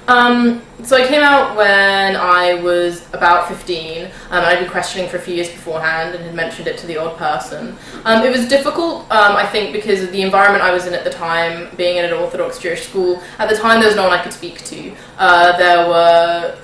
So I came out when I was about 15, and I'd been questioning for a few years beforehand and had mentioned it to the odd person. It was difficult, I think, because of the environment I was in at the time, being in an Orthodox Jewish school. At the time, there was no one I could speak to. There were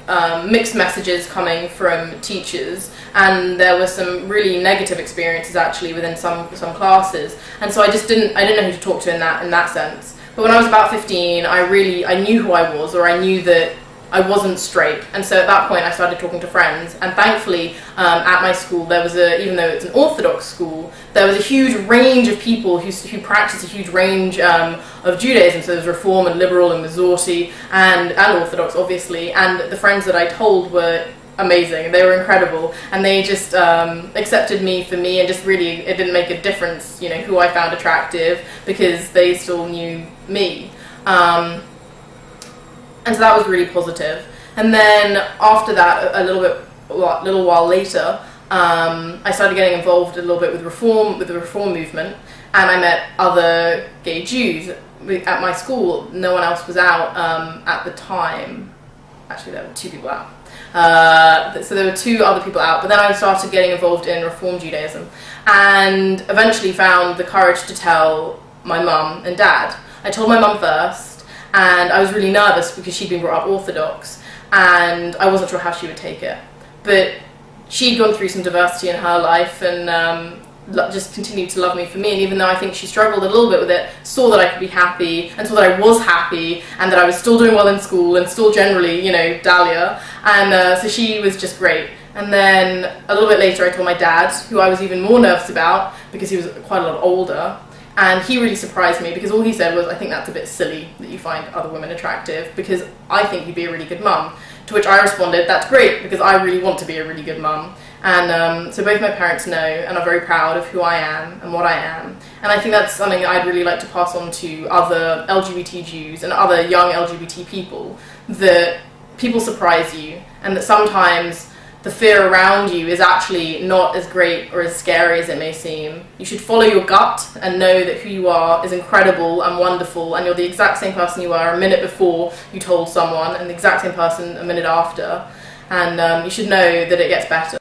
mixed messages coming from teachers, and there were some really negative experiences actually within some classes. And so I didn't know who to talk to in that sense. But when I was about 15, I knew who I was, or I knew that I wasn't straight. And so at that point, I started talking to friends. And thankfully, at my school, there was even though it's an Orthodox school, there was a huge range of people who practiced a huge range of Judaism. So there was Reform and Liberal and Masorti and Orthodox, obviously. And the friends that I told were amazing. They were incredible, and they just accepted me for me, and just really, it didn't make a difference, who I found attractive, because they still knew me. And so that was really positive. And then after that, a little while later, I started getting involved a little bit with the Reform movement, and I met other gay Jews at my school. No one else was out at the time. Actually, there were 2 people out. So there were 2 other people out, but then I started getting involved in Reform Judaism, and eventually found the courage to tell my mum and dad. I told my mum first, and I was really nervous because she'd been brought up Orthodox, and I wasn't sure how she would take it. But she'd gone through some diversity in her life, and just continued to love me for me. And even though I think she struggled a little bit with it, saw that I could be happy, and saw that I was happy, and that I was still doing well in school, and still generally, Dalia. And so she was just great. And then a little bit later, I told my dad, who I was even more nervous about, because he was quite a lot older. And he really surprised me, because all he said was, I think that's a bit silly that you find other women attractive, because I think you'd be a really good mum. To which I responded, that's great, because I really want to be a really good mum. And so both my parents know and are very proud of who I am and what I am. And I think that's something that I'd really like to pass on to other LGBT Jews and other young LGBT people, that people surprise you, and that sometimes the fear around you is actually not as great or as scary as it may seem. You should follow your gut and know that who you are is incredible and wonderful, and you're the exact same person you were a minute before you told someone, and the exact same person a minute after. And you should know that it gets better.